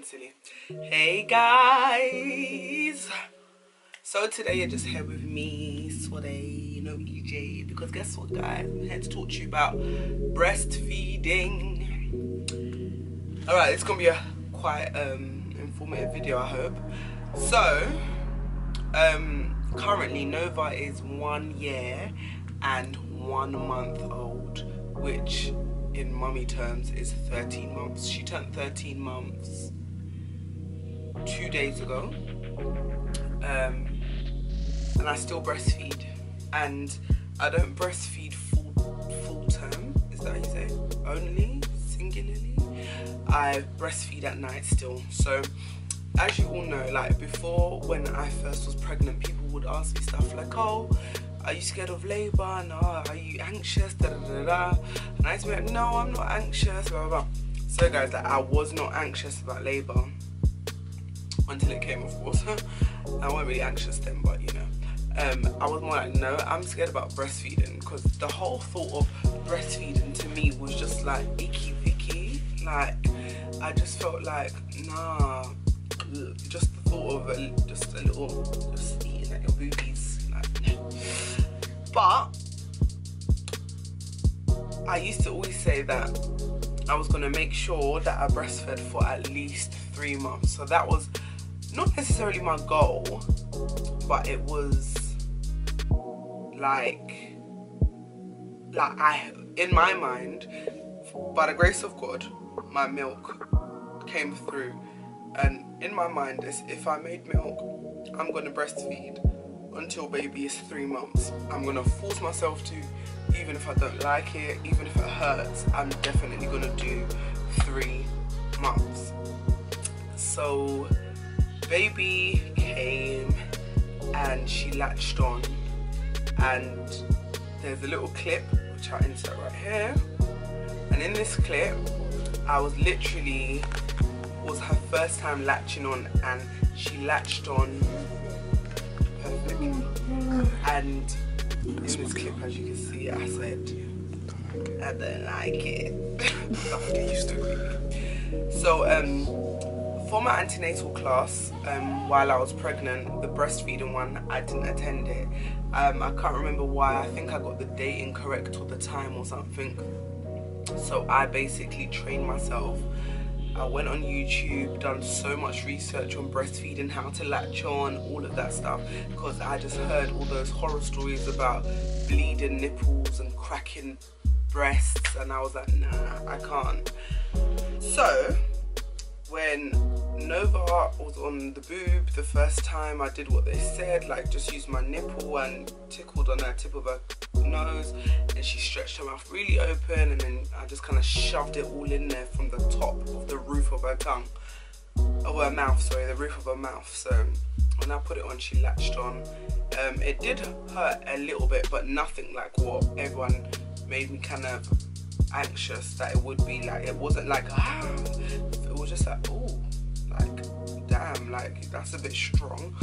silly. Hey guys, so today you're just here with me, Swode, no EJ, because guess what guys, I'm here to talk to you about breastfeeding. Alright, it's gonna be a quite informative video, I hope. So currently Nova is 1 year and 1 month old, which in mummy terms is 13 months. She turned 13 months 2 days ago, and I still breastfeed, and I don't breastfeed full term, is that how you say? Only, singularly. I breastfeed at night still. So as you all know, like before when I first was pregnant, people would ask me stuff like, oh, are you scared of labour? No, are you anxious? Da, da, da, da. And I used to be like, no, I'm not anxious, blah, blah, blah. So guys, like, I was not anxious about labour until it came, of course. I wasn't really anxious then, but you know. I was more like, no, I'm scared about breastfeeding, because the whole thought of breastfeeding to me was just like icky vicky. Like, I just felt like, nah, just the thought of just eating at your boobies, like, no. But I used to always say that I was gonna make sure that I breastfed for at least 3 months. So that was not necessarily my goal, but it was like I, in my mind, by the grace of God, my milk came through, and in my mind is, if I made milk, I'm gonna breastfeed until baby is 3 months. I'm gonna force myself to, even if I don't like it, even if it hurts, I'm definitely gonna do 3 months. So baby came and she latched on, and there's a little clip which I insert right here, and in this clip I was literally, was her first time latching on, and she latched on perfectly. And in this clip, as you can see, I said, I don't like it. I'll get used to it. So for my antenatal class, while I was pregnant, the breastfeeding one, I didn't attend it. I can't remember why. I think I got the date incorrect or the time or something. So I basically trained myself. I went on YouTube, done so much research on breastfeeding, how to latch on, all of that stuff, because I just heard all those horror stories about bleeding nipples and cracking breasts, and I was like, nah, I can't. So when Nova was on the boob the first time, I did what they said, like just used my nipple and tickled on her tip of her nose, and she stretched her mouth really open, and then I just kind of shoved it all in there from the top of the roof of her tongue, of her mouth, sorry, the roof of her mouth. So when I put it on, she latched on. It did hurt a little bit, but nothing like what everyone made me kind of anxious that it would be. Like, it wasn't like, ah, it was just like, oh, like, damn, like, that's a bit strong.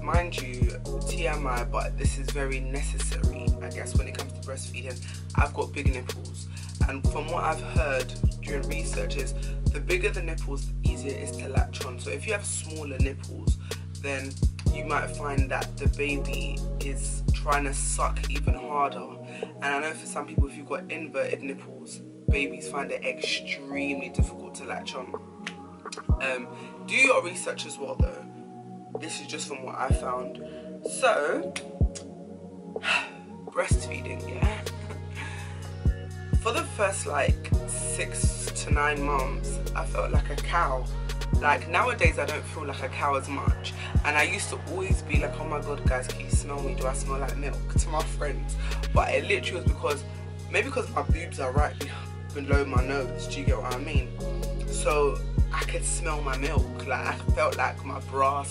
Mind you, TMI, but this is very necessary, I guess, when it comes to breastfeeding. I've got big nipples, and from what I've heard during research is, the bigger the nipples, the easier it is to latch on. So if you have smaller nipples, then you might find that the baby is trying to suck even harder. And I know for some people, if you've got inverted nipples, babies find it extremely difficult to latch on. Do your research as well though. This is just from what I found. So breastfeeding, yeah. For the first like 6 to 9 months, I felt like a cow. Like, nowadays I don't feel like a cow as much, and I used to always be like, oh my god guys, can you smell me? Do I smell like milk? To my friends. But it literally was because, maybe because my boobs are right below my nose, do you get what I mean? So I could smell my milk. Like, I felt like my bra,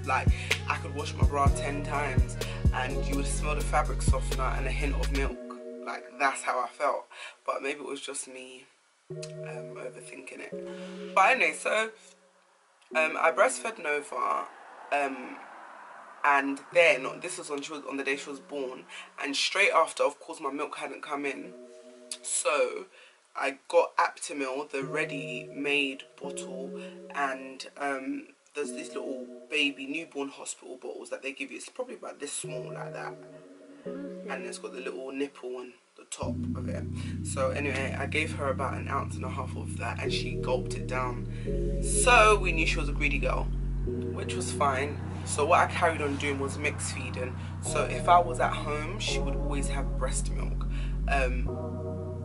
like I could wash my bra 10 times and you would smell the fabric softener and a hint of milk. Like, that's how I felt. But maybe it was just me overthinking it. But anyway, so I breastfed Nova, and then this was on the day she was born, and straight after, of course, my milk hadn't come in, so I got Aptamil, the ready-made bottle, and there's these little baby newborn hospital bottles that they give you. It's probably about this small, like that, and it's got the little nipple on the top of it. So anyway, I gave her about 1.5 ounces of that, and she gulped it down. So we knew she was a greedy girl, which was fine. So what I carried on doing was mix feeding. So if I was at home, she would always have breast milk.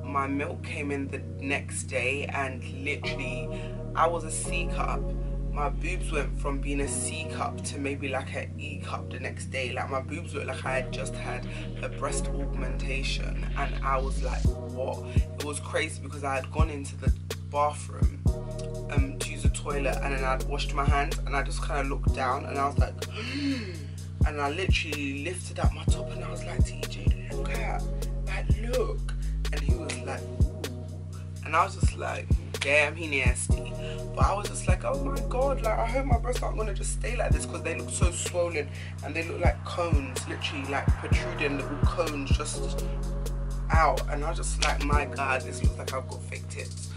My milk came in the next day, and literally I was a C cup. My boobs went from being a C cup to maybe like an E cup the next day. Like my boobs looked like I had just had a breast augmentation, and I was like, what? It was crazy because I had gone into the bathroom to use the toilet, and then I'd washed my hands, and I just kind of looked down, and I was like and I literally lifted up my top, and I was like, TJ, look at, like, look. And he was like, ooh. And I was just like, damn, he nasty. But I was just like, oh my god, like, I hope my breasts aren't gonna just stay like this, because they look so swollen, and they look like cones, literally like protruding little cones just out. And I was just like, my god, this looks like I've got fake tits.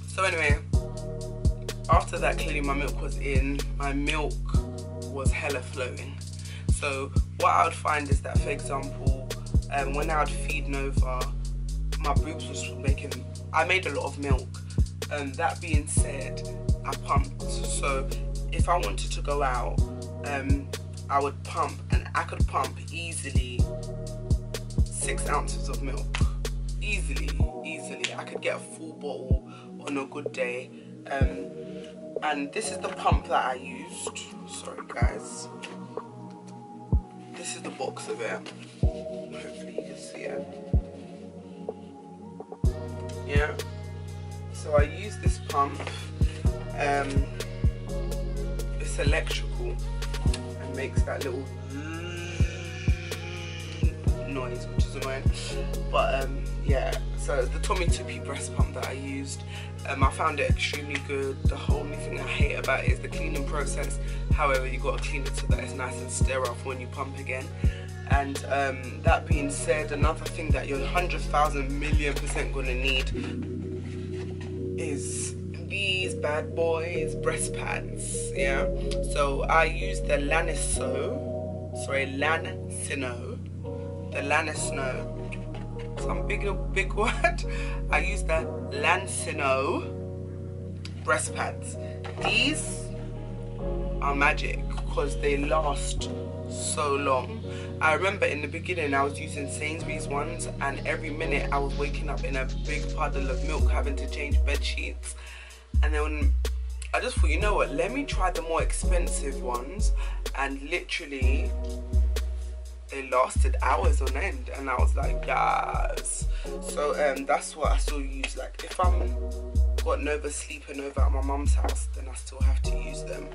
So anyway, after that, clearly my milk was in. My milk was hella flowing. So what I would find is that, for example, when I would feed Nova, my boobs was making, I made a lot of milk. That being said, I pumped. So if I wanted to go out, I would pump, and I could pump easily 6 ounces of milk. Easily. I could get a full bottle on a good day. And this is the pump that I used. Sorry guys. This is the box of it. Hopefully you can see it. Yeah. So I use this pump. It's electrical and makes that little noise, which is annoying. But yeah. So the Tommy Tippy breast pump that I used, I found it extremely good. The only thing I hate about it is the cleaning process. However, you got to clean it so that it's nice and sterile for when you pump again. And that being said, another thing that you're 100,000,000,000% gonna need is these bad boys, breast pads. Yeah. So I use the Lanisno, the Lanisno. Some big word. I use the Lansino breast pads. These are magic because they last so long. I remember in the beginning I was using Sainsbury's ones, and every minute I was waking up in a big puddle of milk, having to change bed sheets. And then I just thought, you know what, let me try the more expensive ones, and literally they lasted hours on end, and I was like, yes. So that's what I still use. Like if I'm got Nova sleeping over at my mum's house, then I still have to use them,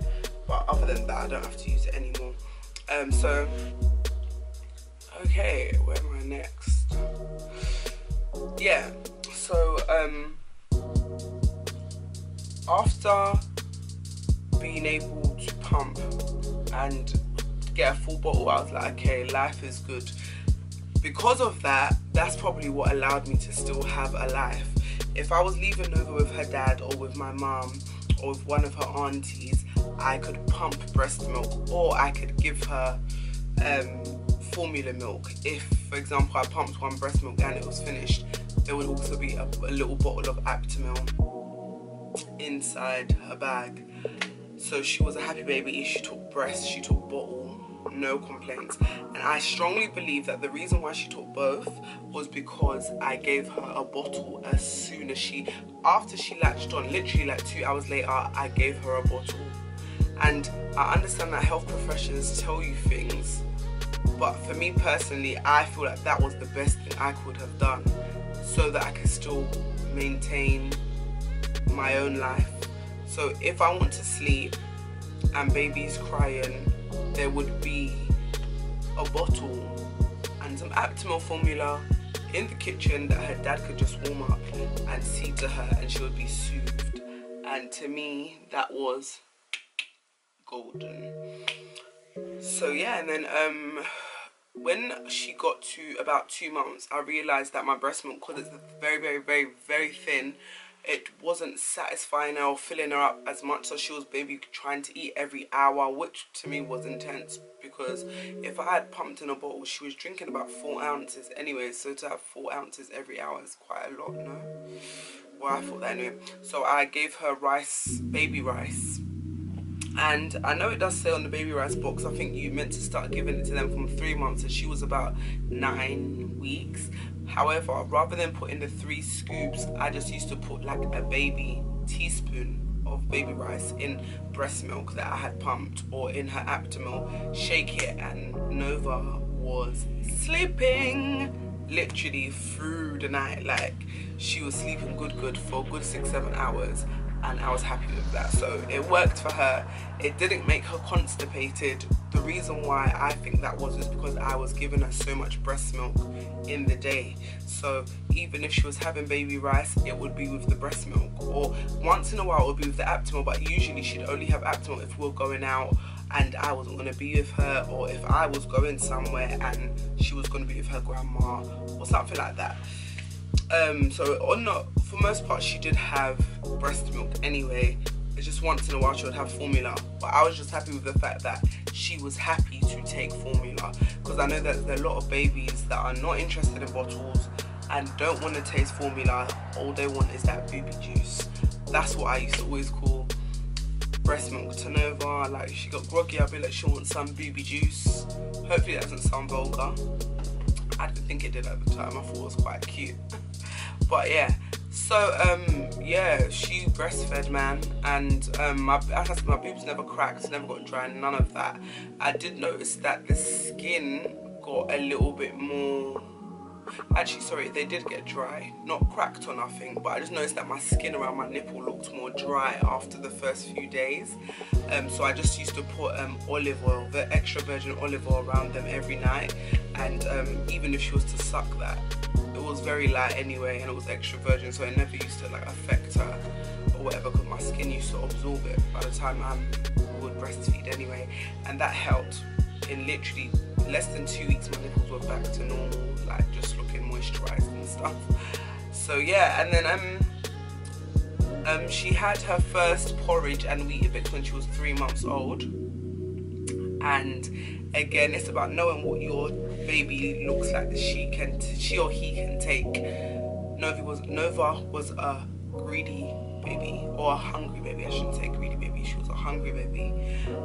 but other than that I don't have to use it anymore. So okay, where am I next? Yeah, so after being able to pump and get a full bottle, I was like, okay, life is good. Because of that, that's probably what allowed me to still have a life. If I was leaving Nova with her dad, or with my mom, or with one of her aunties, I could pump breast milk, or I could give her formula milk. If, for example, I pumped one breast milk and it was finished, there would also be a little bottle of Aptamil inside her bag. So she was a happy baby. She took breast, she took bottle, no complaints. And I strongly believe that the reason why she took both was because I gave her a bottle as soon as after she latched on, literally like 2 hours later, I gave her a bottle. And I understand that health professionals tell you things, but for me personally, I feel like that was the best thing I could have done, so that I could still maintain my own life. So if I want to sleep and baby's crying, there would be a bottle and some Aptamil formula in the kitchen that her dad could just warm up and see to her, and she would be soothed. And to me, that was golden. So yeah, and then when she got to about 2 months, I realised that my breast milk, because it's very, very, very, very thin, it wasn't satisfying her or filling her up as much. So she was maybe trying to eat every hour, which to me was intense, because if I had pumped in a bottle, she was drinking about 4 ounces anyway. So to have 4 ounces every hour is quite a lot, no? Well, I thought that anyway. So I gave her rice, baby rice. And I know it does say on the baby rice box, I think you meant to start giving it to them from 3 months, and she was about 9 weeks. However, rather than putting the 3 scoops, I just used to put like a baby teaspoon of baby rice in breast milk that I had pumped, or in her Aptamil, shake it, and Nova was sleeping literally through the night. Like, she was sleeping good for a good 6-7 hours, and I was happy with that. So it worked for her. It didn't make her constipated. The reason why I think that was is because I was giving her so much breast milk in the day. So even if she was having baby rice, it would be with the breast milk, or once in a while it would be with the Aptamil, but usually she'd only have Aptamil if we were going out and I wasn't going to be with her, or if I was going somewhere and she was going to be with her grandma or something like that. So for most part she did have breast milk anyway. It's just once in a while she would have formula, but I was just happy with the fact that she was happy to take formula, because I know that there are a lot of babies that are not interested in bottles and don't want to taste formula. All they want is that booby juice. That's what I used to always call breast milk to Nova. Like, she got groggy, I'd be like, she wants some booby juice. Hopefully that doesn't sound vulgar. I didn't think it did at the time. I thought it was quite cute. But yeah, so yeah, she breastfed, man, and my boobs never cracked, never got dry, none of that. I did notice that the skin got a little bit more, actually sorry, they did get dry, not cracked or nothing, but I just noticed that my skin around my nipple looked more dry after the first few days. So I just used to put olive oil, the extra virgin olive oil, around them every night, and even if she was to suck that, it was very light anyway, and it was extra virgin, so it never used to like affect her or whatever, because my skin used to absorb it by the time I would breastfeed anyway, and that helped. In literally less than 2 weeks my nipples were back to normal, like just looking moisturized and stuff. So yeah, and then she had her first porridge and Weetabix when she was 3 months old. And again, it's about knowing what your baby looks like that she or he can take. Nova was a greedy baby, or a hungry baby. I shouldn't say greedy baby, she was a hungry baby.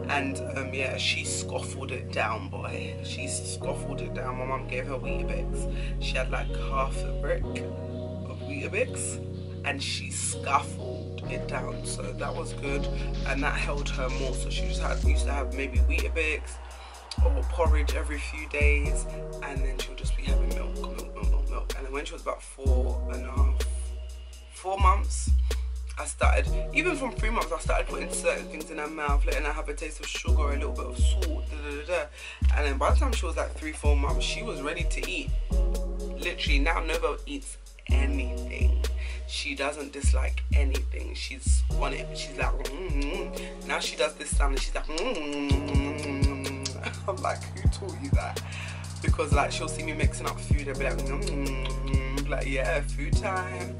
And yeah, she scoffled it down, boy. She scoffled it down. My mum gave her Weetabix. She had like half a brick of Weetabix, and she scuffled it down, so that was good, and that held her more. So she just used to have maybe Weetabix or porridge every few days, and then she would just be having milk. And then when she was about 4 months, I started, even from 3 months, I started putting certain things in her mouth, letting her have a taste of sugar, a little bit of salt, and then by the time she was like 3-4 months, she was ready to eat. Literally, now Nova eats anything. She doesn't dislike anything. She's on it. She's like, Now she does this sound and she's like, I'm like, who taught you that? Because like, she'll see me mixing up food and be like, like, yeah, food time.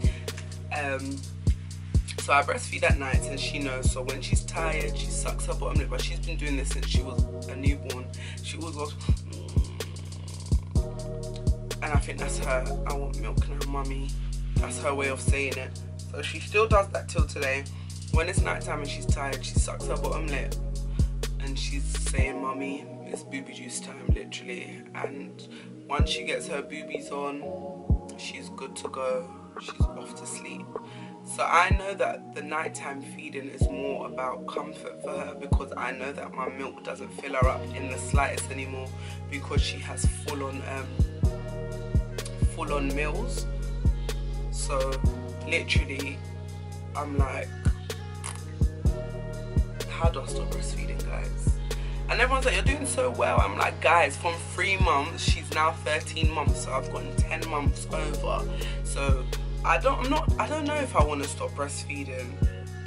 So I breastfeed at night, and she knows. So when she's tired, she sucks her bottom lip. But she's been doing this since she was a newborn. She always goes, and I think that's her, I want milk now, mummy. That's her way of saying it. So she still does that till today. When it's night time and she's tired, she sucks her bottom lip and she's saying, mummy, it's booby juice time, literally. And once she gets her boobies on, she's good to go. She's off to sleep. So I know that the nighttime feeding is more about comfort for her, because I know that my milk doesn't fill her up in the slightest anymore, because she has full on meals. So literally, I'm like, how do I stop breastfeeding, guys? And everyone's like, you're doing so well. I'm like, guys, from 3 months, she's now 13 months, so I've gotten 10 months over. So I don't know if I want to stop breastfeeding,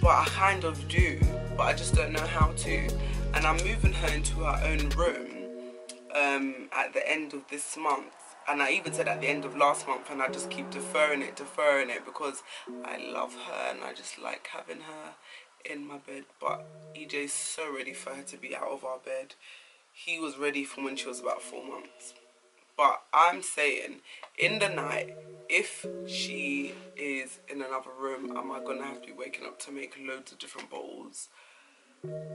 but I kind of do, but I just don't know how to. And I'm moving her into her own room at the end of this month. And I even said at the end of last month, and I just keep deferring it because I love her and I just like having her in my bed. But EJ's so ready for her to be out of our bed. He was ready from when she was about 4 months. But I'm saying, in the night, if she is in another room, am I gonna have to be waking up to make loads of different bottles?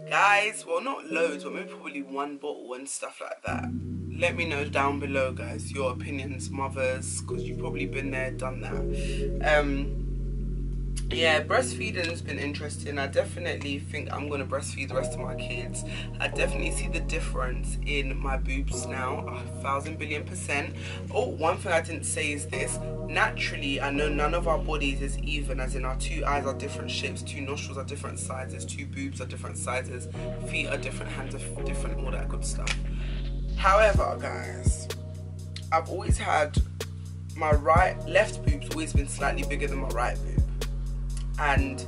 Guys, well, not loads, but maybe probably 1 bottle and stuff like that. Let me know down below, guys, your opinions, mothers, because you've probably been there, done that. Yeah, breastfeeding has been interesting. I definitely think I'm going to breastfeed the rest of my kids. I definitely see the difference in my boobs now, 1,000,000,000%. Oh, one thing I didn't say is this. Naturally, I know none of our bodies is even, as in our 2 eyes are different shapes, 2 nostrils are different sizes, 2 boobs are different sizes, feet are different, hands are different, all that good stuff. However, guys, I've always had my left boob's always been slightly bigger than my right boob. And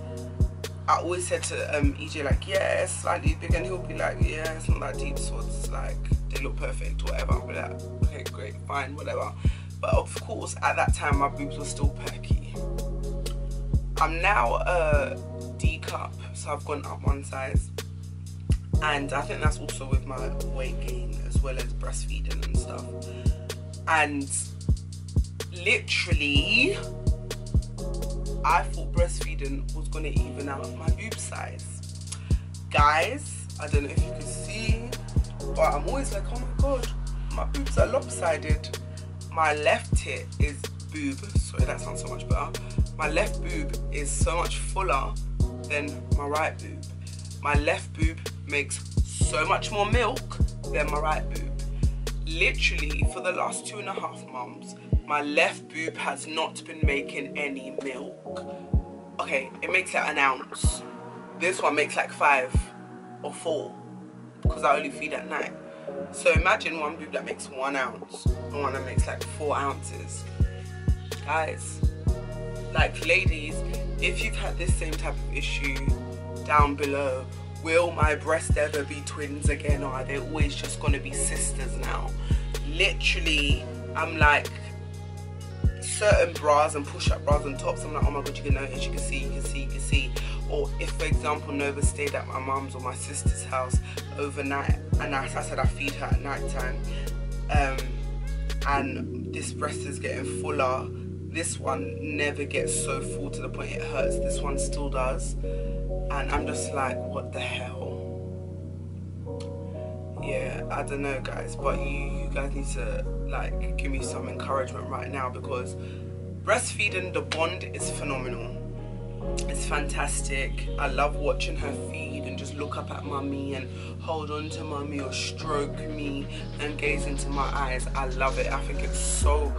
I always said to EJ, like, yeah, it's slightly big, and he'll be like, yeah, it's not that deep, so it's like, they look perfect, whatever. I'll be like, okay, great, fine, whatever. But of course, at that time, my boobs were still perky. I'm now a D cup, so I've gone up 1 size. And I think that's also with my weight gain, as well as breastfeeding and stuff. And literally, I thought breastfeeding was going to even out my boob size. Guys, I don't know if you can see, but I'm always like, oh my god, my boobs are lopsided. My left tit is boob, sorry, that sounds so much better. My left boob is so much fuller than my right boob. My left boob makes so much more milk than my right boob. Literally, for the last 2.5 months, my left boob has not been making any milk. Okay, it makes like 1 ounce. This one makes like 5 or 4 because I only feed at night. So imagine one boob that makes 1 ounce and one that makes like 4 ounces. Guys, like, ladies, if you've had this same type of issue, down below, will my breasts ever be twins again, or are they always just gonna be sisters now? Literally, I'm like, certain bras and push-up bras and tops, I'm like, oh my god, you can notice, you can see. Or if, for example, Nova stayed at my mum's or my sister's house overnight, and as I said, I feed her at night time, and this breast is getting fuller, this one never gets so full to the point it hurts, this one still does. And I'm just like, what the hell? Yeah, I don't know, guys, but you guys need to, like, give me some encouragement right now, because breastfeeding, the bond is phenomenal. It's fantastic. I love watching her feed and just look up at mummy and hold on to mummy or stroke me and gaze into my eyes. I love it. I think it's so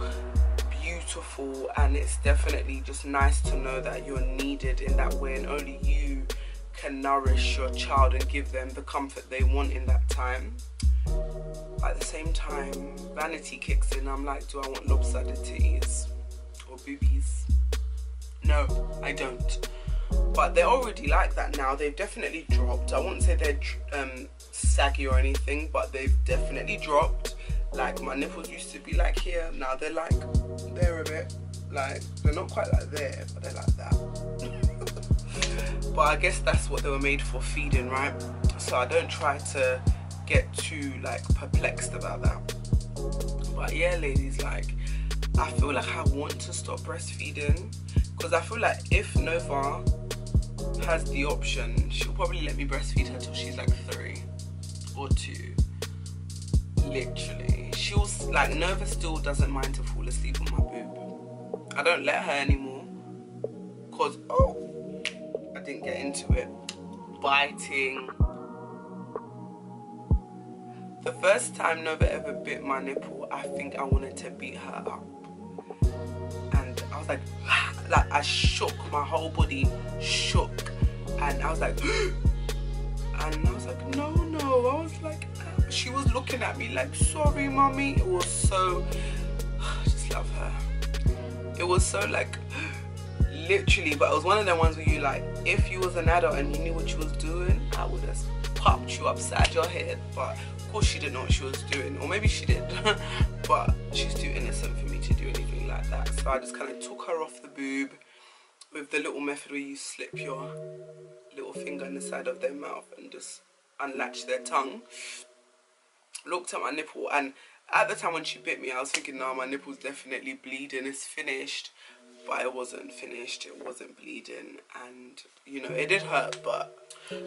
beautiful, and it's definitely just nice to know that you're needed in that way, and only you can nourish your child and give them the comfort they want in that time. At the same time, vanity kicks in. I'm like, do I want lopsided titties or boobies? No, I don't. But they're already like that now. They've definitely dropped. I wouldn't say they're saggy or anything, but they've definitely dropped. Like, my nipples used to be like here, now they're like there a bit. Like, they're not quite like there, but they're like that. But I guess that's what they were made for, feeding, right? So I don't try to get too, like, perplexed about that. But yeah, ladies, like, I feel like I want to stop breastfeeding, because I feel like if Nova has the option, she'll probably let me breastfeed her till she's like 3 or 2. Literally. She'll, like, Nova still doesn't mind to fall asleep on my boob. I don't let her anymore, because, oh, I didn't get into it. Biting. The first time Nova ever bit my nipple, I think I wanted to beat her up. And I was like I shook, my whole body shook. And I was like, and I was like, no. I was like, she was looking at me like, sorry, mommy. It was so, I just love her. It was so, like, literally, but it was one of the ones where you, like, if you was an adult and you knew what you was doing, I would have popped you upside your head. But course she didn't know what she was doing, or maybe she did, but she's too innocent for me to do anything like that. So I just kind of took her off the boob with the little method where you slip your little finger in the side of their mouth and just unlatch their tongue. Looked at my nipple, and at the time when she bit me, I was thinking, no, my nipple's definitely bleeding, it's finished. But it wasn't finished, it wasn't bleeding, and you know, it did hurt. But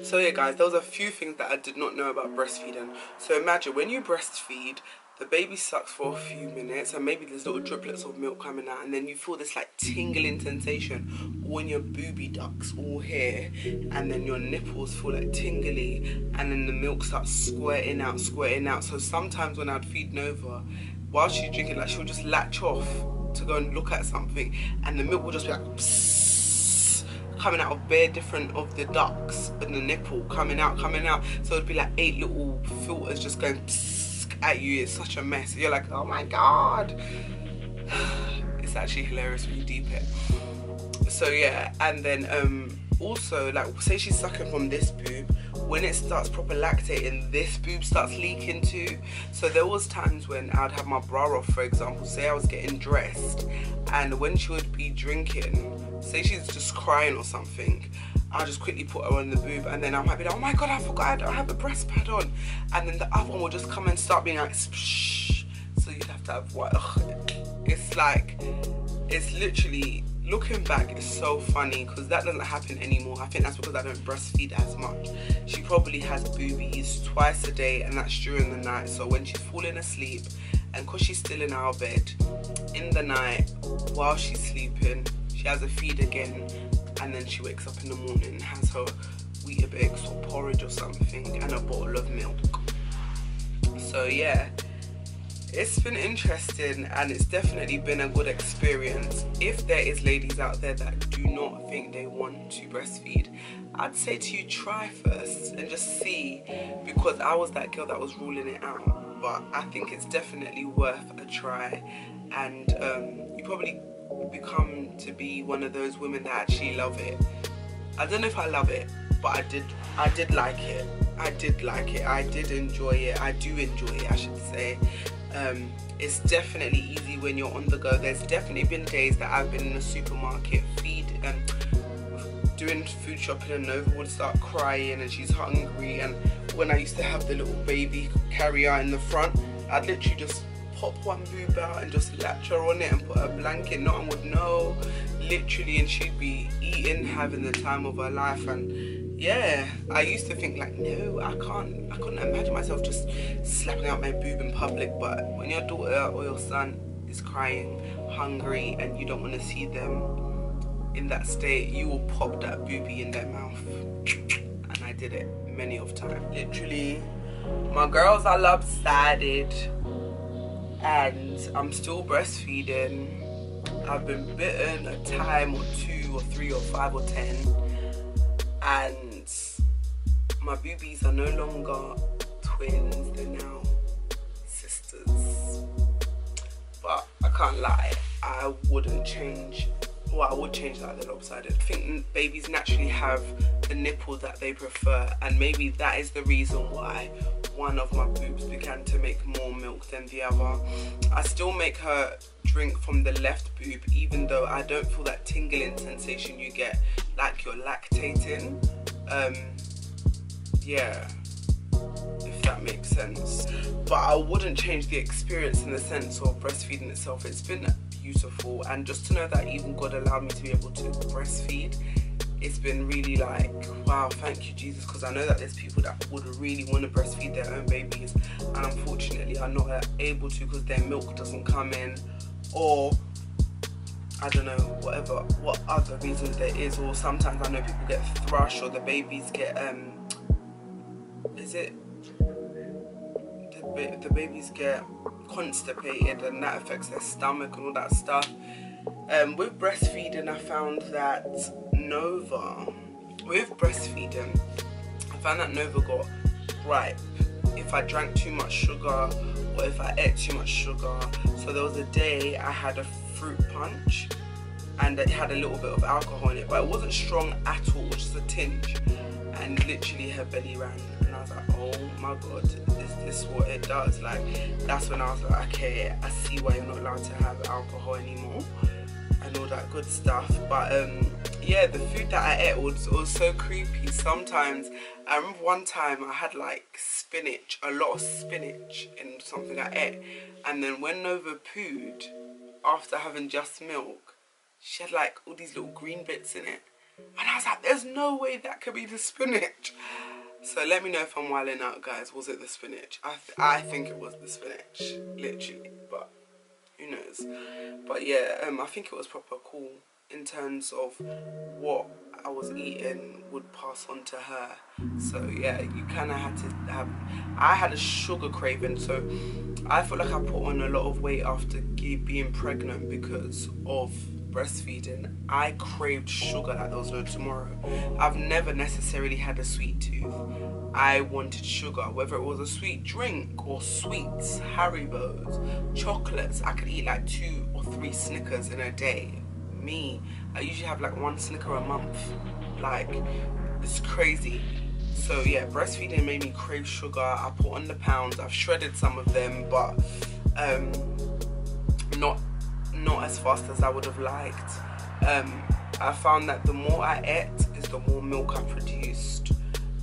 so yeah guys, there was a few things that I did not know about breastfeeding. So imagine when you breastfeed, the baby sucks for a few minutes and maybe there's little driplets of milk coming out, and then you feel this like tingling sensation all in your booby ducts all here, and then your nipples feel like tingly, and then the milk starts squirting out. So sometimes when I'd feed Nova, while she's drinking, like she'll just latch off to go and look at something, and the milk will just be like psss, coming out of bare different of the ducts and the nipple coming out. So it'd be like 8 little filters just going psss at you. It's such a mess. You're like, oh my god. It's actually hilarious when you deep it. So yeah, and then also, like, say she's sucking from this boob, when it starts proper lactating, this boob starts leaking too. So there was times when I'd have my bra off, for example, say I was getting dressed, and when she would be drinking, say she's just crying or something, I'll just quickly put her on the boob, and then I might be like, oh my god, I forgot I don't have a breast pad on, and then the other one will just come and start being like shh. So you'd have to have what? It's like, it's literally, looking back, it's so funny because that doesn't happen anymore. I think that's because I don't breastfeed as much. She probably has boobies twice a day, and that's during the night. So when she's falling asleep, and because she's still in our bed in the night while she's sleeping, she has a feed again, and then she wakes up in the morning and has her Weetabix or porridge or something and a bottle of milk. So yeah, it's been interesting, and it's definitely been a good experience. If there is ladies out there that do not think they want to breastfeed, I'd say to you, try first and just see, because I was that girl that was ruling it out. But I think it's definitely worth a try, and you probably become to be one of those women that actually love it. I don't know if I love it, but I did like it. I did enjoy it. I do enjoy it, I should say. It's definitely easy when you're on the go. There's definitely been days that I've been in the supermarket doing food shopping, and Nova would start crying and she's hungry, and when I used to have the little baby carrier in the front, I'd literally just pop one boob out and just latch her on it and put a blanket, no one would know, literally, and she'd be eating, having the time of her life. And yeah, I used to think like, no, I couldn't imagine myself just slapping out my boob in public. But when your daughter or your son is crying, hungry, and you don't want to see them in that state, you will pop that boobie in their mouth. And I did it many of times. Literally, my girls are lopsided, and I'm still breastfeeding. I've been bitten a time or 2 or 3 or 5 or 10, and my boobies are no longer twins, they're now sisters. But I can't lie, I wouldn't change. Well, I would change that, they're lopsided. I think babies naturally have the nipple that they prefer, and maybe that is the reason why one of my boobs began to make more milk than the other. I still make her drink from the left boob, even though I don't feel that tingling sensation you get like you're lactating. Yeah, if that makes sense. But I wouldn't change the experience in the sense of breastfeeding itself. It's been beautiful, and just to know that even God allowed me to be able to breastfeed, it's been really like, wow, thank you Jesus, because I know that there's people that would really want to breastfeed their own babies, and unfortunately are not able to because their milk doesn't come in, or I don't know, what other reasons there is. Or sometimes I know people get thrush, or the babies get the babies get constipated, and that affects their stomach and all that stuff. With breastfeeding, I found that Nova got ripe if I drank too much sugar or if I ate too much sugar. So there was a day I had a fruit punch, and it had a little bit of alcohol in it, but it wasn't strong at all, just a tinge. and literally her belly ran, and I was like, oh my god, is this what it does? Like, that's when I was like, okay, I see why you're not allowed to have alcohol anymore and all that good stuff. But yeah, the food that I ate was so creepy. Sometimes, I remember one time I had like spinach, a lot of spinach in something I ate, and then when Nova pooed after having just milk, she had like all these little green bits in it, and I was like, there's no way that could be the spinach. So let me know if I'm wilding out, guys. Was it the spinach? I think it was the spinach, literally, but who knows. But yeah, I think it was proper cool in terms of what I was eating would pass on to her. So yeah, you kind of had to have, I had a sugar craving, so I feel like I put on a lot of weight after being pregnant because of breastfeeding. I craved sugar like there was no tomorrow. I've never necessarily had a sweet tooth. I wanted sugar, whether it was a sweet drink or sweets, Haribos, chocolates. I could eat like 2 or 3 Snickers in a day. Me, I usually have like 1 Snicker a month. Like, it's crazy. So yeah, breastfeeding made me crave sugar. I put on the pounds. I've shredded some of them, but not as fast as I would have liked. I found that the more I ate is the more milk I produced,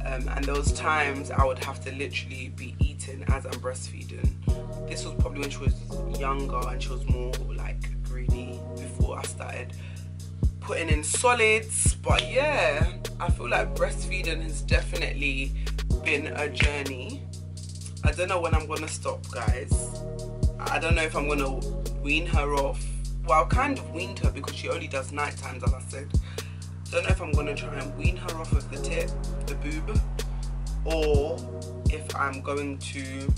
and there was times I would have to literally be eating as I'm breastfeeding. This was probably when she was younger and she was more like greedy before I started putting in solids. But yeah, I feel like breastfeeding has definitely been a journey. I don't know when I'm gonna stop, guys. I don't know if I'm gonna wean her off. Well, I kind of weaned her because she only does night times, as I said. Don't know if I'm gonna try and wean her off of the tip, the boob, or if I'm going to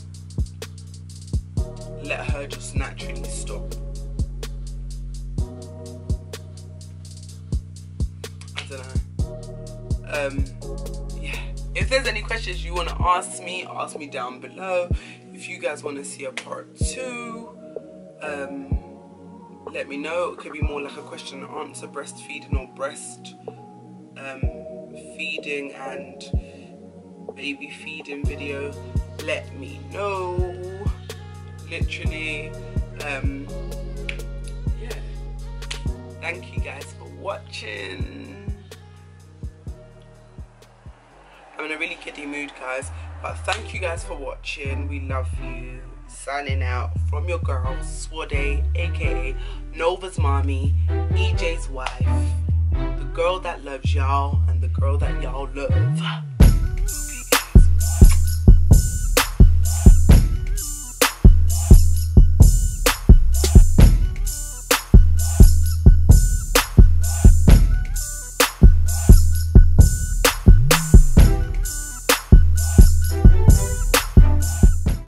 let her just naturally stop. I don't know. Yeah. If there's any questions you want to ask me down below. If you guys want to see a part 2, let me know. It could be more like a question and answer, breastfeeding or breast feeding and baby feeding video. Let me know. Literally. Yeah. Thank you guys for watching. I'm in a really kiddie mood, guys, but thank you guys for watching. We love you. Signing out from your girl Swode, aka Nova's mommy, EJ's wife, the girl that loves y'all and the girl that y'all love.